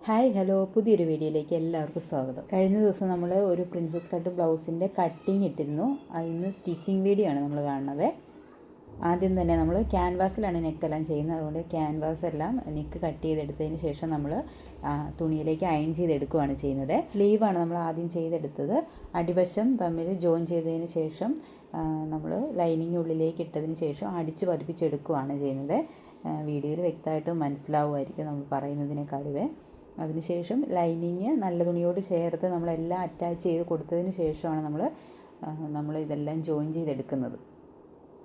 Hi hello, പുതിയൊരു വീഡിയോയിലേക്ക് എല്ലാവർക്കും സ്വാഗതം. കഴിഞ്ഞ ദിവസം നമ്മൾ ഒരു പ്രിൻസസ് കട്ട് ബ്ലൗസിൻ്റെ കട്ടിങ് ഇട്ടിരുന്നു. ഇന്ന് സ്റ്റിച്ചിങ് വീഡിയോ ആണ് നമ്മൾ കാണുന്നത്. ആദ്യം തന്നെ നമ്മൾ ക്യാൻവാസിലാണ് നെക്കെല്ലാം ചെയ്യുന്നത്. അതുകൊണ്ട് ക്യാൻവാസ് എല്ലാം നെക്ക് കട്ട് ചെയ്തെടുത്തതിന് ശേഷം നമ്മൾ തുണിയിലേക്ക് അയൺ ചെയ്തെടുക്കുകയാണ് ചെയ്യുന്നത്. സ്ലീവാണ് നമ്മൾ ആദ്യം ചെയ്തെടുത്തത്. അടിവശം തമ്മിൽ ജോയിൻ ചെയ്തതിന് ശേഷം നമ്മൾ ലൈനിങ് ഉള്ളിലേക്ക് ഇട്ടതിന് ശേഷം അടിച്ച് പതിപ്പിച്ചെടുക്കുകയാണ് ചെയ്യുന്നത്. വീഡിയോയിൽ വ്യക്തമായിട്ട് മനസ്സിലാവുമായിരിക്കും നമ്മൾ പറയുന്നതിനേക്കാളുവേ. അതിനുശേഷം ലൈനിങ് നല്ല തുണിയോട് ചേർത്ത് നമ്മളെല്ലാം അറ്റാച്ച് ചെയ്ത് കൊടുത്തതിന് ശേഷമാണ് നമ്മൾ ഇതെല്ലാം ജോയിൻ ചെയ്തെടുക്കുന്നത്.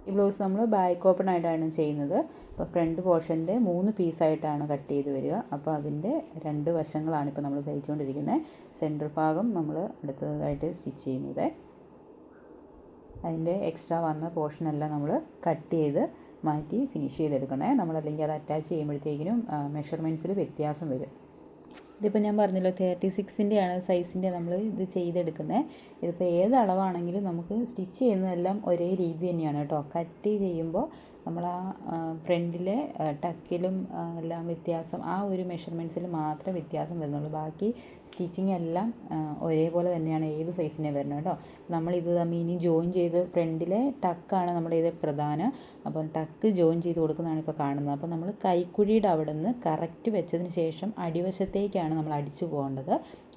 ഈ ബ്ലൗസ് നമ്മൾ ബാക്ക് ഓപ്പൺ ആയിട്ടാണ് ചെയ്യുന്നത്. അപ്പോൾ ഫ്രണ്ട് പോർഷൻ്റെ 3 പീസായിട്ടാണ് കട്ട് ചെയ്ത് വരിക. അപ്പോൾ അതിൻ്റെ 2 വശങ്ങളാണ് ഇപ്പോൾ നമ്മൾ തയ്ച്ചുകൊണ്ടിരിക്കുന്നത്. സെൻറ്റർ ഭാഗം നമ്മൾ അടുത്തതായിട്ട് സ്റ്റിച്ച് ചെയ്യുന്നത്. അതിൻ്റെ എക്സ്ട്രാ വന്ന പോർഷനെല്ലാം നമ്മൾ കട്ട് ചെയ്ത് മാറ്റി ഫിനിഷ് ചെയ്തെടുക്കണേ. നമ്മളല്ലെങ്കിൽ അത് അറ്റാച്ച് ചെയ്യുമ്പോഴത്തേക്കിനും മെഷർമെൻറ്റ്സിൽ വ്യത്യാസം വരും. ഇതിപ്പോൾ ഞാൻ പറഞ്ഞല്ലോ 36-ൻ്റെയാണ് സൈസിൻ്റെ നമ്മൾ ഇത് ചെയ്തെടുക്കുന്നത്. ഇതിപ്പോൾ ഏത് അളവാണെങ്കിലും നമുക്ക് സ്റ്റിച്ച് ചെയ്യുന്നതെല്ലാം ഒരേ രീതി തന്നെയാണ് കേട്ടോ. കട്ട് ചെയ്യുമ്പോൾ നമ്മൾ ഫ്രണ്ടിലെ ടക്കിലും എല്ലാം വ്യത്യാസം, ആ ഒരു മെഷർമെൻറ്റ്സിൽ മാത്രമേ വ്യത്യാസം വരുന്നുള്ളൂ. ബാക്കി സ്റ്റിച്ചിങ് എല്ലാം ഒരേപോലെ തന്നെയാണ് ഏത് സൈസിനെ വരുന്നത് കേട്ടോ. നമ്മളിത് തമ്മിൽ ഇനി ജോയിൻ ചെയ്ത് ഫ്രണ്ടിലെ ടക്കാണ് നമ്മുടെ ഇത് പ്രധാനം. അപ്പോൾ ടക്ക് ജോയിൻ ചെയ്ത് കൊടുക്കുന്നതാണ് ഇപ്പോൾ കാണുന്നത്. അപ്പോൾ നമ്മൾ കൈക്കുഴിയുടെ അവിടെ നിന്ന് കറക്റ്റ് വെച്ചതിന് ശേഷം അടിവശത്തേക്കാണ് നമ്മൾ അടിച്ചു പോകേണ്ടത്.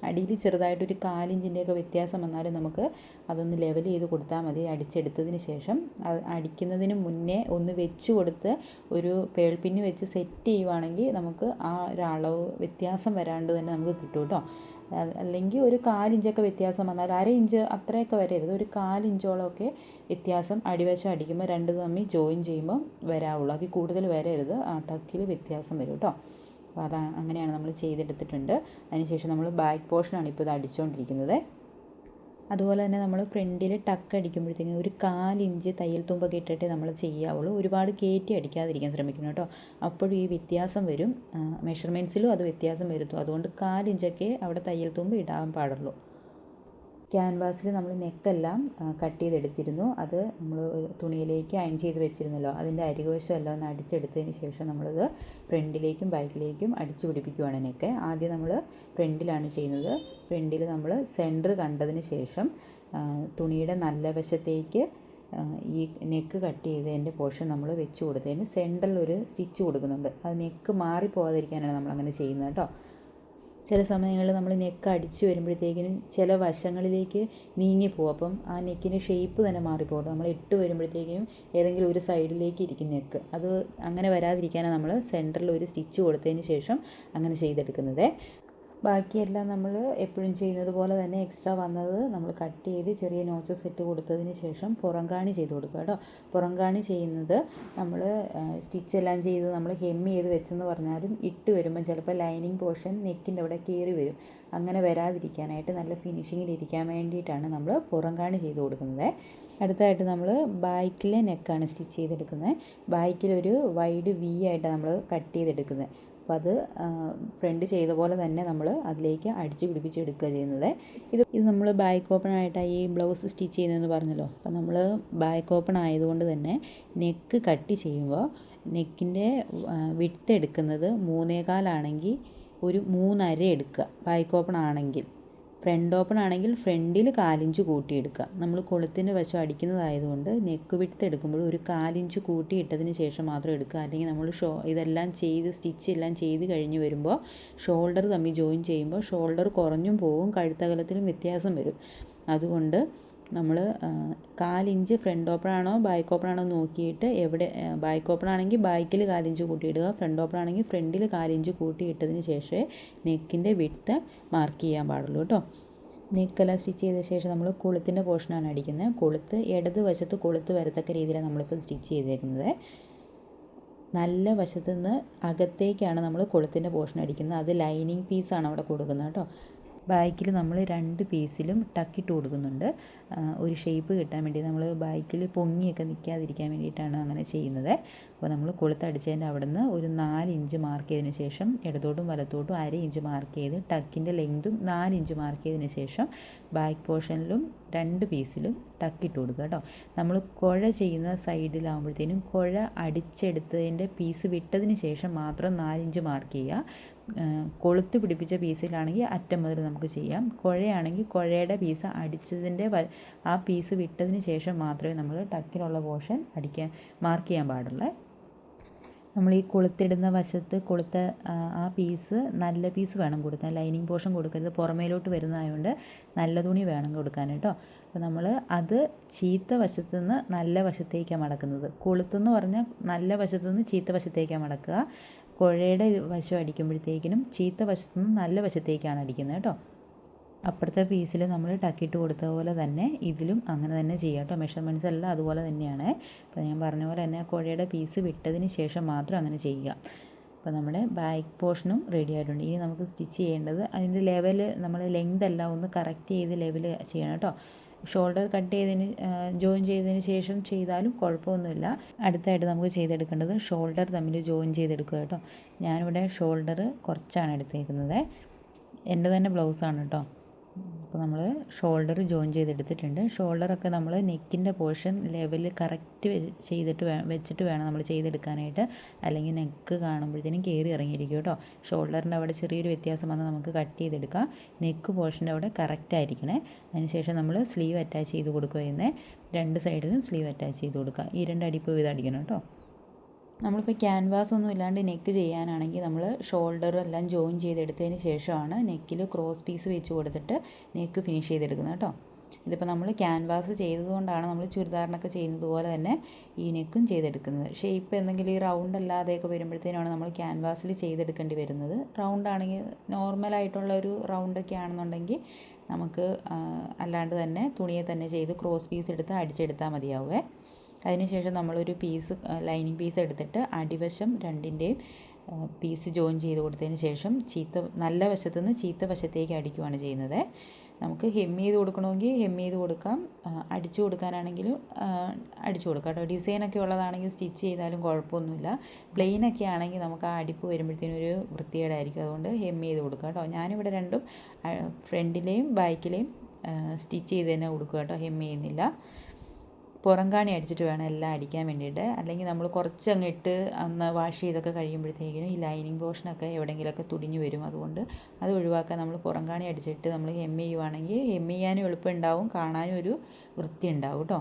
അടിയിൽ ചെറുതായിട്ടൊരു 4 ഇഞ്ചിൻ്റെയൊക്കെ വ്യത്യാസം വന്നാലും നമുക്ക് അതൊന്ന് ലെവൽ ചെയ്ത് കൊടുത്താൽ മതി. അടിച്ചെടുത്തതിന് ശേഷം അടിക്കുന്നതിന് മുന്നേ ഒന്ന് വെച്ച് കൊടുത്ത് ഒരു പേൾപ്പിന്ന് വെച്ച് സെറ്റ് ചെയ്യുവാണെങ്കിൽ നമുക്ക് ആ ഒരു അളവ് വ്യത്യാസം വരാണ്ട് തന്നെ നമുക്ക് കിട്ടും കേട്ടോ. അല്ലെങ്കിൽ ഒരു 4 ഇഞ്ചൊക്കെ വ്യത്യാസം വന്നാൽ, 1/2 ഇഞ്ച് അത്രയൊക്കെ വരരുത്, ഒരു 4 ഇഞ്ചോളമൊക്കെ വ്യത്യാസം അടിവശം അടിക്കുമ്പോൾ രണ്ട് തമ്മിൽ ജോയിൻ ചെയ്യുമ്പോൾ വരാവുള്ളൂ. അതിൽ കൂടുതൽ വരരുത്, ടക്കിൽ വ്യത്യാസം വരും കേട്ടോ. അപ്പോൾ അങ്ങനെയാണ് നമ്മൾ ചെയ്തെടുത്തിട്ടുണ്ട്. അതിനുശേഷം നമ്മൾ ബാക്ക് പോർഷനാണ് ഇപ്പോൾ ഇത് അടിച്ചുകൊണ്ടിരിക്കുന്നത്. അതുപോലെ തന്നെ നമ്മൾ ഫ്രണ്ടിൽ ടക്ക് അടിക്കുമ്പോഴത്തേക്കും ഒരു 4 ഇഞ്ച് തയ്യൽ തുമ്പൊക്കെ ഇട്ടിട്ട് നമ്മൾ ചെയ്യാവുള്ളൂ. ഒരുപാട് കയറ്റി അടിക്കാതിരിക്കാൻ ശ്രമിക്കണം കേട്ടോ. അപ്പോഴും ഈ വ്യത്യാസം വരും, മെഷർമെൻറ്റ്സിലും അത് വ്യത്യാസം വരുത്തും. അതുകൊണ്ട് 4 ഇഞ്ചൊക്കെ അവിടെ തയ്യൽ തുമ്പ് ഇടാൻ പാടുള്ളൂ. ക്യാൻവാസിൽ നമ്മൾ നെക്കെല്ലാം കട്ട് ചെയ്തെടുത്തിരുന്നു. അത് നമ്മൾ തുണിയിലേക്ക് അയൺ ചെയ്ത് വെച്ചിരുന്നല്ലോ. അതിൻ്റെ അരികുവശം എല്ലാം ഒന്ന് അടിച്ചെടുത്തതിന് ശേഷം നമ്മളത് ഫ്രണ്ടിലേക്കും ബാക്കിലേക്കും അടിച്ചു പിടിപ്പിക്കുവാണ് നെക്ക്. ആദ്യം നമ്മൾ ഫ്രണ്ടിലാണ് ചെയ്യുന്നത്. ഫ്രണ്ടിൽ നമ്മൾ സെൻറ്റർ കണ്ടതിന് ശേഷം തുണിയുടെ നല്ല വശത്തേക്ക് ഈ നെക്ക് കട്ട് ചെയ്തതിൻ്റെ പോർഷൻ നമ്മൾ വെച്ച് കൊടുത്തതിന് സെൻറ്ററിൽ ഒരു സ്റ്റിച്ച് കൊടുക്കുന്നുണ്ട്. അത് നെക്ക് മാറിപ്പോകാതിരിക്കാനാണ് നമ്മളങ്ങനെ ചെയ്യുന്നത് കേട്ടോ. ചില സമയങ്ങളിൽ നമ്മൾ നെക്ക് അടിച്ച് വരുമ്പോഴത്തേക്കിനും ചില വശങ്ങളിലേക്ക് നീങ്ങിപ്പോകും. അപ്പം ആ നെക്കിൻ്റെ ഷേപ്പ് തന്നെ മാറിപ്പോകും. നമ്മൾ ഇട്ട് വരുമ്പോഴത്തേക്കിനും ഏതെങ്കിലും ഒരു സൈഡിലേക്ക് ഇരിക്കും നെക്ക്. അത് അങ്ങനെ വരാതിരിക്കാനാണ് നമ്മൾ സെൻറ്ററിൽ ഒരു സ്റ്റിച്ച് കൊടുത്തതിന് ശേഷം അങ്ങനെ ചെയ്തെടുക്കുന്നത്. ബാക്കിയെല്ലാം നമ്മൾ എപ്പോഴും ചെയ്യുന്നത് പോലെ തന്നെ എക്സ്ട്രാ വന്നത് നമ്മൾ കട്ട് ചെയ്ത് ചെറിയ നോച്ചസ് ഇട്ട് കൊടുത്തതിന് ശേഷം പുറംകാണി ചെയ്ത് കൊടുക്കുക കേട്ടോ. പുറംകാണി ചെയ്യുന്നത് നമ്മൾ സ്റ്റിച്ചെല്ലാം ചെയ്ത് നമ്മൾ ഹെമ്മ് ചെയ്ത് വെച്ചെന്ന് പറഞ്ഞാലും ഇട്ട് വരുമ്പോൾ ചിലപ്പോൾ ലൈനിങ് പോർഷൻ നെക്കിൻ്റെ അവിടെ കയറി വരും. അങ്ങനെ വരാതിരിക്കാനായിട്ട് നല്ല ഫിനിഷിങ്ങിലിരിക്കാൻ വേണ്ടിയിട്ടാണ് നമ്മൾ പുറംകാണി ചെയ്ത് കൊടുക്കുന്നത്. അടുത്തായിട്ട് നമ്മൾ ബാക്കിലെ നെക്കാണ് സ്റ്റിച്ച് ചെയ്തെടുക്കുന്നത്. ബാക്കിലൊരു വൈഡ് വി ആയിട്ടാണ് നമ്മൾ കട്ട് ചെയ്തെടുക്കുന്നത്. അപ്പോൾ അത് ഫ്രണ്ട് ചെയ്ത പോലെ തന്നെ നമ്മൾ അതിലേക്ക് അടിച്ച് പിടിപ്പിച്ചെടുക്കുക ചെയ്യുന്നത്. ഇത് നമ്മൾ ബാക്ക് ഓപ്പൺ ആയിട്ടാണ് ഈ ബ്ലൗസ് സ്റ്റിച്ച് ചെയ്യുന്നതെന്ന് പറഞ്ഞല്ലോ. അപ്പോൾ നമ്മൾ ബാക്ക് ഓപ്പൺ ആയതുകൊണ്ട് തന്നെ നെക്ക് കട്ട് ചെയ്യുമ്പോൾ നെക്കിൻ്റെ വിഡ്ത്ത് എടുക്കുന്നത് 3.25 ആണെങ്കിൽ ഒരു 3.5 എടുക്കുക ബാക്ക് ഓപ്പൺ ആണെങ്കിൽ. ഫ്രണ്ട് ഓപ്പൺ ആണെങ്കിൽ ഫ്രണ്ടിൽ 4 ഇഞ്ച് കൂട്ടിയെടുക്കുക. നമ്മൾ കൊളുത്തിൻ്റെ വശം അടിക്കുന്നതായതുകൊണ്ട് നെക്ക് വിഡ്ത്ത് എടുക്കുമ്പോൾ ഒരു 4 ഇഞ്ച് കൂട്ടി ഇട്ടതിന് ശേഷം മാത്രം എടുക്കുക. അല്ലെങ്കിൽ നമ്മൾ ഇതെല്ലാം ചെയ്ത് സ്റ്റിച്ച് എല്ലാം ചെയ്ത് കഴിഞ്ഞ് വരുമ്പോൾ ഷോൾഡർ തമ്മിൽ ജോയിൻ ചെയ്യുമ്പോൾ ഷോൾഡർ കുറഞ്ഞും പോകും, കഴുത്തകലത്തിലും വ്യത്യാസം വരും. അതുകൊണ്ട് നമ്മൾ 4 ഇഞ്ച് ഫ്രണ്ട് ഓപ്പൺ ആണോ ബാക്ക് ഓപ്പൺ ആണോ നോക്കിയിട്ട്, എവിടെ ബാക്ക് ഓപ്പൺ ആണെങ്കിൽ ബാക്കിൽ 4 ഇഞ്ച് കൂട്ടിയിടുക, ഫ്രണ്ട് ഓപ്പൺ ആണെങ്കിൽ ഫ്രണ്ടിൽ 4 ഇഞ്ച് കൂട്ടിയിട്ടതിന് ശേഷമേ നെക്കിൻ്റെ വിഡ്ത്ത് മാർക്ക് ചെയ്യാൻ പാടുള്ളൂ കേട്ടോ. നെക്കെല്ലാം സ്റ്റിച്ച് ചെയ്ത ശേഷം നമ്മൾ കൊളുത്തിൻ്റെ പോർഷനാണ് അടിക്കുന്നത്. കൊളുത്ത് ഇടത് വശത്ത് കൊളുത്ത് വരത്തക്ക രീതിയിലാണ് നമ്മളിപ്പോൾ സ്റ്റിച്ച് ചെയ്തേക്കുന്നത്. നല്ല വശത്ത് നിന്ന് അകത്തേക്കാണ് നമ്മൾ കൊളുത്തിൻ്റെ പോർഷൻ അടിക്കുന്നത്. അത് ലൈനിങ് പീസാണ് അവിടെ കൊടുക്കുന്നത് കേട്ടോ. ബാക്കിൽ നമ്മൾ 2 പീസിലും ടക്കിട്ട് കൊടുക്കുന്നുണ്ട്. ഒരു ഷേപ്പ് കിട്ടാൻ വേണ്ടി നമ്മൾ ബാക്കിൽ പൊങ്ങിയൊക്കെ നിൽക്കാതിരിക്കാൻ വേണ്ടിയിട്ടാണ് അങ്ങനെ ചെയ്യുന്നത്. അപ്പോൾ നമ്മൾ കൊളുത്തടിച്ചതിൻ്റെ അവിടെ നിന്ന് ഒരു 4 ഇഞ്ച് മാർക്ക് ചെയ്തതിന് ശേഷം ഇടത്തോട്ടും വലത്തോട്ടും 1/2 ഇഞ്ച് മാർക്ക് ചെയ്ത് ടക്കിൻ്റെ ലെങ്തും 4 ഇഞ്ച് മാർക്ക് ചെയ്തതിന് ശേഷം ബാക്ക് പോർഷനിലും 2 പീസിലും ടക്കിട്ട് കൊടുക്കുക കേട്ടോ. നമ്മൾ കുഴ ചെയ്യുന്ന സൈഡിലാകുമ്പോഴത്തേനും കുഴ അടിച്ചെടുത്തതിൻ്റെ പീസ് വിട്ടതിന് ശേഷം മാത്രം 4 ഇഞ്ച് മാർക്ക് ചെയ്യുക. കൊളുത്ത് പിടിപ്പിച്ച പീസിലാണെങ്കിൽ അറ്റം മുതൽ നമുക്ക് ചെയ്യാം. കുഴയാണെങ്കിൽ കുഴയുടെ പീസ് അടിച്ചതിൻ്റെ ആ പീസ് വിട്ടതിന് ശേഷം മാത്രമേ നമ്മൾ ടക്കിനുള്ള പോർഷൻ മാർക്ക് ചെയ്യാൻ പാടുള്ളൂ. നമ്മൾ ഈ കൊളുത്തിടുന്ന വശത്ത് ആ പീസ് നല്ല പീസ് വേണം കൊടുക്കാൻ, ലൈനിങ് പോർഷൻ കൊടുക്കരുത്. പുറമേലോട്ട് വരുന്നതായതുകൊണ്ട് നല്ല തുണി വേണം കൊടുക്കാൻ കേട്ടോ. അപ്പോൾ നമ്മൾ അത് ചീത്ത വശത്തു നിന്ന് നല്ല വശത്തേക്കാണ് മടക്കുന്നത്. കൊളുത്തെന്ന് പറഞ്ഞാൽ നല്ല വശത്തു നിന്ന് ചീത്ത വശത്തേക്കാണ് മടക്കുക. കുഴയുടെ വശം അടിക്കുമ്പോഴത്തേക്കിനും ചീത്ത വശത്തു നിന്ന് നല്ല വശത്തേക്കാണ് അടിക്കുന്നത് കേട്ടോ. അപ്പുറത്തെ പീസിൽ നമ്മൾ ടക്കിയിട്ട് കൊടുത്ത പോലെ തന്നെ ഇതിലും അങ്ങനെ തന്നെ ചെയ്യാം കേട്ടോ. മെഷർമെൻറ്റ്സ് എല്ലാം അതുപോലെ തന്നെയാണ്. അപ്പോൾ ഞാൻ പറഞ്ഞ പോലെ തന്നെ കുഴയുടെ പീസ് വിട്ടതിന് ശേഷം മാത്രം അങ്ങനെ ചെയ്യുക. അപ്പോൾ നമ്മുടെ ബാക്ക് പോർഷനും റെഡി ആയിട്ടുണ്ട്. ഇനി നമുക്ക് സ്റ്റിച്ച് ചെയ്യേണ്ടത് അതിൻ്റെ ലെവൽ, നമ്മൾ ലെങ്ത് എല്ലാം ഒന്ന് കറക്റ്റ് ചെയ്ത് ലെവൽ ചെയ്യണം കേട്ടോ. ഷോൾഡർ കട്ട് ചെയ്തതിന് ജോയിൻ ചെയ്തതിന് ശേഷം ചെയ്താലും കുഴപ്പമൊന്നുമില്ല. അടുത്തായിട്ട് നമുക്ക് ചെയ്തെടുക്കേണ്ടത് ഷോൾഡർ തമ്മിൽ ജോയിൻ ചെയ്തെടുക്കുക കേട്ടോ. ഞാനിവിടെ ഷോൾഡർ കുറച്ചാണ് എടുത്തേക്കുന്നത്. എൻ്റെ തന്നെ ബ്ലൗസാണ് കേട്ടോ. അപ്പോൾ നമ്മൾ ഷോൾഡർ ജോയിൻ ചെയ്തെടുത്തിട്ടുണ്ട്. ഷോൾഡറൊക്കെ നമ്മൾ നെക്കിൻ്റെ പോർഷൻ ലെവൽ കറക്റ്റ് വെച്ചിട്ട് വേണം നമ്മൾ ചെയ്തെടുക്കാനായിട്ട്. അല്ലെങ്കിൽ നെക്ക് കാണുമ്പോഴത്തേനും കയറി ഇറങ്ങിയിരിക്കും കേട്ടോ. ഷോൾഡറിൻ്റെ അവിടെ ചെറിയൊരു വ്യത്യാസം വന്നാൽ നമുക്ക് കട്ട് ചെയ്തെടുക്കാം. നെക്ക് പോർഷൻ്റെ അവിടെ കറക്റ്റ് ആയിരിക്കണേ. അതിനുശേഷം നമ്മൾ സ്ലീവ് അറ്റാച്ച് ചെയ്ത് കൊടുക്കുക ചെയ്യുന്നത്. രണ്ട് സൈഡിലും സ്ലീവ് അറ്റാച്ച് ചെയ്ത് കൊടുക്കുക. ഈ രണ്ട് അടിപ്പ് വീതം അടിക്കണം കേട്ടോ. നമ്മളിപ്പോൾ ക്യാൻവാസ് ഒന്നും ഇല്ലാണ്ട് നെക്ക് ചെയ്യാനാണെങ്കിൽ നമ്മൾ ഷോൾഡറും എല്ലാം ജോയിൻ ചെയ്തെടുത്തതിന് ശേഷമാണ് നെക്കിൽ ക്രോസ് പീസ് വെച്ച് കൊടുത്തിട്ട് നെക്ക് ഫിനിഷ് ചെയ്തെടുക്കുന്നത് കേട്ടോ. ഇതിപ്പോൾ നമ്മൾ ക്യാൻവാസ് ചെയ്തതുകൊണ്ടാണ് നമ്മൾ ചുരിദാറിനൊക്കെ ചെയ്യുന്നത് പോലെ തന്നെ ഈ നെക്കും ചെയ്തെടുക്കുന്നത്. ഷേപ്പ് എന്തെങ്കിലും ഈ റൗണ്ട് അല്ലാതെയൊക്കെ വരുമ്പോഴത്തേനാണ് നമ്മൾ ക്യാൻവാസിൽ ചെയ്തെടുക്കേണ്ടി വരുന്നത്. റൗണ്ട് ആണെങ്കിൽ നോർമലായിട്ടുള്ള ഒരു റൗണ്ടൊക്കെ ആണെന്നുണ്ടെങ്കിൽ നമുക്ക് അല്ലാണ്ട് തന്നെ തുണിയെ തന്നെ ചെയ്ത് ക്രോസ് പീസ് എടുത്ത് അടിച്ചെടുത്താൽ മതിയാവുമേ. അതിനുശേഷം നമ്മളൊരു പീസ് ലൈനിങ് പീസ് എടുത്തിട്ട് അടിവശം രണ്ടിൻ്റെയും പീസ് ജോയിൻ ചെയ്ത് കൊടുത്തതിന് ശേഷം നല്ല വശത്തു നിന്ന് ചീത്ത വശത്തേക്ക് അടിക്കുകയാണ് ചെയ്യുന്നത്. നമുക്ക് ഹെം ചെയ്ത് കൊടുക്കണമെങ്കിൽ ഹെം ചെയ്ത് കൊടുക്കാം, അടിച്ചു കൊടുക്കാനാണെങ്കിലും അടിച്ചു കൊടുക്കാം കേട്ടോ. ഡിസൈനൊക്കെ ഉള്ളതാണെങ്കിൽ സ്റ്റിച്ച് ചെയ്താലും കുഴപ്പമൊന്നുമില്ല. പ്ലെയിനൊക്കെ ആണെങ്കിൽ നമുക്ക് ആ അടിപ്പ് വരുമ്പോഴത്തേനും ഒരു വൃത്തികേടായിരിക്കും. അതുകൊണ്ട് ഹെം ചെയ്ത് കൊടുക്കാം കേട്ടോ. ഞാനിവിടെ രണ്ടും ഫ്രണ്ടിലെയും ബാക്കിലെയും സ്റ്റിച്ച് ചെയ്ത് തന്നെ കൊടുക്കുക കേട്ടോ, ഹെം ചെയ്യുന്നില്ല. പുറംകാണി അടിച്ചിട്ട് വേണം എല്ലാം അടിക്കാൻ വേണ്ടിയിട്ട്. അല്ലെങ്കിൽ നമ്മൾ കുറച്ചങ്ങ് ഇട്ട് ഒന്ന് വാഷ് ചെയ്തൊക്കെ കഴിയുമ്പോഴത്തേക്കിനും ഈ ലൈനിങ് പോർഷനൊക്കെ എവിടെയെങ്കിലുമൊക്കെ തുടിഞ്ഞു വരും. അതുകൊണ്ട് അത് ഒഴിവാക്കാൻ നമ്മൾ പുറംകാണി അടിച്ചിട്ട് നമ്മൾ ഹെം ചെയ്യുവാണെങ്കിൽ ഹെം ചെയ്യാനും എളുപ്പം ഉണ്ടാവും, കാണാനും ഒരു വൃത്തി ഉണ്ടാവും കേട്ടോ.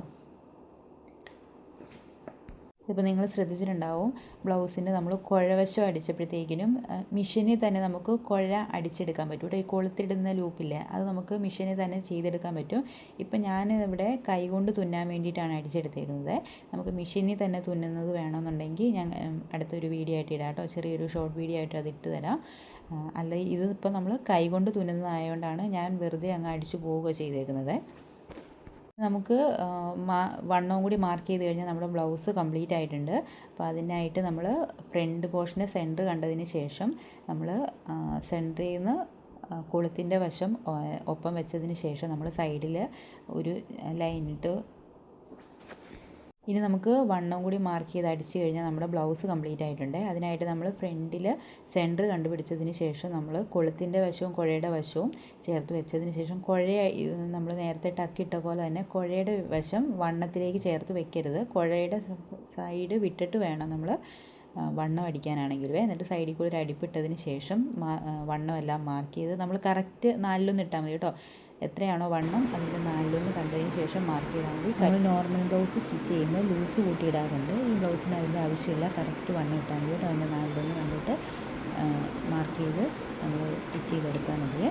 ഇപ്പോൾ നിങ്ങൾ ശ്രദ്ധിച്ചിട്ടുണ്ടാവും, ബ്ലൗസിൻ്റെ നമ്മൾ കുഴവശം അടിച്ചപ്പോഴത്തേക്കിനും മെഷീനിൽ തന്നെ നമുക്ക് കുഴ അടിച്ചെടുക്കാൻ പറ്റും കേട്ടോ. ഈ കൊളുത്തിടുന്ന ലൂപ്പില്ലേ, അത് നമുക്ക് മെഷീനിൽ തന്നെ ചെയ്തെടുക്കാൻ പറ്റും. ഇപ്പം ഞാൻ ഇവിടെ കൈകൊണ്ട് തുന്നാൻ വേണ്ടിയിട്ടാണ് അടിച്ചെടുത്തേക്കുന്നത്. നമുക്ക് മെഷീനിൽ തന്നെ തുന്നുന്നത് വേണമെന്നുണ്ടെങ്കിൽ ഞാൻ അടുത്തൊരു വീഡിയോ ആയിട്ട് ഇടാം കേട്ടോ. ചെറിയൊരു ഷോർട്ട് വീഡിയോ ആയിട്ട് അത് ഇട്ട് തരാം. അല്ല, ഇതിപ്പോൾ നമ്മൾ കൈകൊണ്ട് തുന്നുന്നതായതുകൊണ്ടാണ് ഞാൻ വെറുതെ അങ്ങ് അടിച്ചു പോവുക ചെയ്തേക്കുന്നത്. നമുക്ക് വണ്ണവും കൂടി മാർക്ക് ചെയ്ത് കഴിഞ്ഞാൽ നമ്മുടെ ബ്ലൗസ് കംപ്ലീറ്റ് ആയിട്ടുണ്ട്. അപ്പോൾ അതിനായിട്ട് നമ്മൾ ഫ്രണ്ട് പോർഷന് സെൻറ്റർ കണ്ടതിന് ശേഷം നമ്മൾ സെൻറ്ററിൽ നിന്ന് കൊളുത്തിൻ്റെ വശം ഒപ്പം വെച്ചതിന് ശേഷം നമ്മൾ സൈഡിൽ ഒരു ലൈനിട്ട് ഇനി നമുക്ക് വണ്ണം കൂടി മാർക്ക് ചെയ്ത് അടിച്ച് കഴിഞ്ഞാൽ നമ്മുടെ ബ്ലൗസ് കംപ്ലീറ്റ് ആയിട്ടുണ്ട്. അതിനായിട്ട് നമ്മൾ ഫ്രണ്ടിൽ സെൻറ്റർ കണ്ടുപിടിച്ചതിന് ശേഷം നമ്മൾ കൊളുത്തിൻ്റെ വശവും കുഴയുടെ വശവും ചേർത്ത് വെച്ചതിന് ശേഷം നമ്മൾ നേരത്തെ ടക്കിട്ട പോലെ തന്നെ കുഴയുടെ വശം വണ്ണത്തിലേക്ക് ചേർത്ത് വെക്കരുത്. കുഴയുടെ സൈഡ് വിട്ടിട്ട് വേണം നമ്മൾ വണ്ണം അടിക്കാനാണെങ്കിലും. എന്നിട്ട് സൈഡിൽ കൂടി ഒരു അടിപ്പിട്ടതിന് ശേഷം വണ്ണം എല്ലാം മാർക്ക് ചെയ്ത് നമ്മൾ കറക്റ്റ് 4 ഇട്ടാൽ മതി കേട്ടോ. എത്രയാണോ വണ്ണം അതിൻ്റെ 4 കണ്ടതിന് ശേഷം മാർക്ക് ചെയ്താൽ മതി. നമ്മൾ നോർമൽ ബ്ലൗസ് സ്റ്റിച്ച് ചെയ്യുമ്പോൾ ലൂസ് കൂട്ടിയിടാറുണ്ട്. ഈ ബ്ലൗസിന് അതിൻ്റെ ആവശ്യമില്ല, കറക്റ്റ് വണ്ണം ഇട്ടാൽ മതി. അതിൻ്റെ 4 കണ്ടിട്ട് മാർക്ക് ചെയ്ത് നമ്മൾ സ്റ്റിച്ച് ചെയ്തെടുത്താൽ മതി.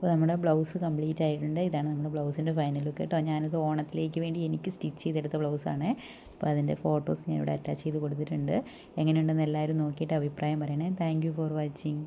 അപ്പോൾ നമ്മുടെ ബ്ലൗസ് കംപ്ലീറ്റ് ആയിട്ടുണ്ട്. ഇതാണ് നമ്മുടെ ബ്ലൗസിൻ്റെ ഫൈനൽ ലുക്ക് കേട്ടോ. ഞാനിത് ഓണത്തിലേക്ക് വേണ്ടി എനിക്ക് സ്റ്റിച്ച് ചെയ്തെടുത്ത ബ്ലൗസാണ്. അപ്പോൾ അതിൻ്റെ ഫോട്ടോസ് ഞാൻ ഇവിടെ അറ്റാച്ച് ചെയ്ത് കൊടുത്തിട്ടുണ്ട്. എങ്ങനെയുണ്ടെന്ന് എല്ലാവരും നോക്കിയിട്ട് അഭിപ്രായം പറയണേ. Thank you for watching.